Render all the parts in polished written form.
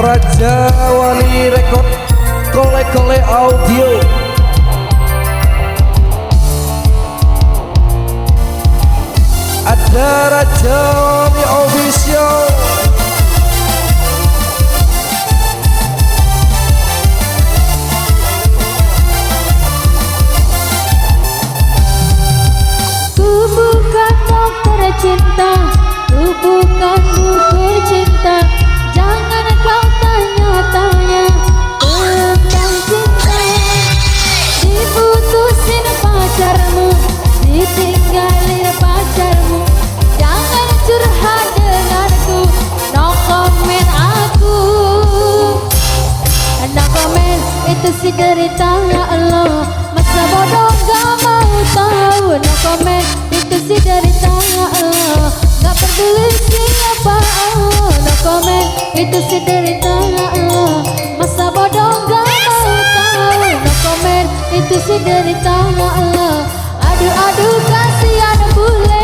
Raja Wali Rekod Kole-kole audio. Ada Raja Wali Official. Ku bukan dokter cinta, ku bukan buku cinta. Jangan kau tanya-tanya tentang cinta. Diputusin pacarmu, ditinggalin pacarmu. Jangan curhat denganku, no comment aku. No comment, itu sih derita Allah. Masa bodoh gak mau tahu. No comment, itu sih derita Allah. Gak peduli siapa Allah. No comment, itu sih derita Allah. Masa bodoh gak mau tahu. No comment, itu sih derita Allah. Aduh aduh kasihan bule.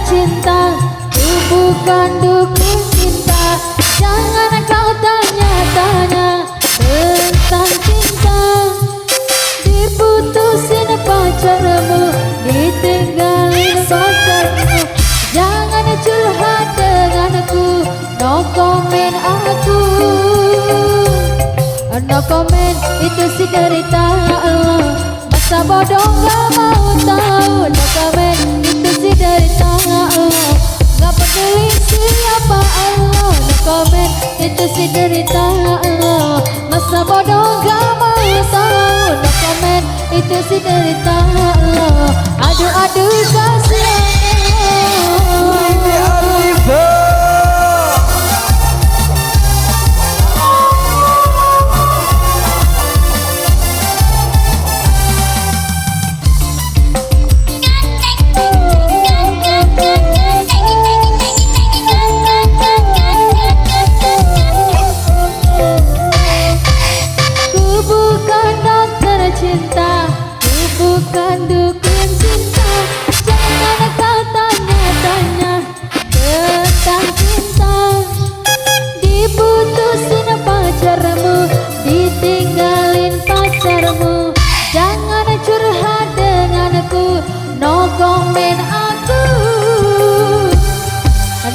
Cinta, ku bukan dukun cinta. Jangan kau tanya-tanya tentang cinta. Diputusin pacarmu, ditinggalin pacarmu. Jangan curhat denganku, no comment aku. No comment, itu sih derita Allah. Masa bodoh gak mau tahu. No comment, itu sih derita Allah. Gak peduli siapa Allah. No comment, itu sih derita Allah. Masa bodoh gak mau tahu. No comment, itu sih derita Allah. Aduh aduh kasihan cinta, ku bukan dukun cinta. Jangan kau tanya-tanya tentang cinta. Diputusin pacarmu, ditinggalin pacarmu. Jangan curhat denganku, no comment aku.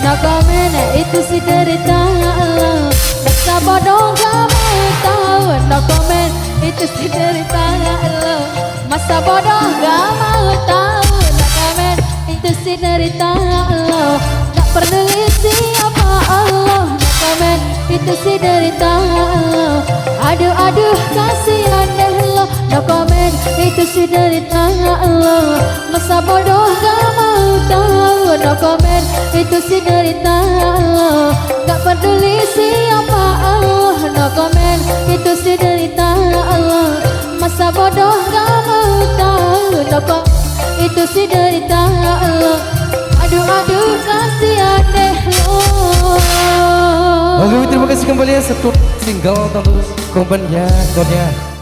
No comment, itu sih derita Allah. Masa bodoh gak mau tahu. No comment, itu sih derita Allah. Masa bodoh gak mau tahu. No comment, itu sih derita Allah. Gak peduli siapa Allah. No comment, itu sih derita Allah. Aduh aduh kasihan deh lo. No comment, itu sih derita Allah. Masa bodoh gak mau tahu. No comment, itu sih derita Allah. Gak peduli siapa Allah. No comment, itu sih derita Allah. Masa bodoh gak mau tahu. No comment, itu sih derita Allah. Aduh aduh kasihan deh lo. Oke, terima kasih kembali ya. Satu single tentu kompennya, kodnya.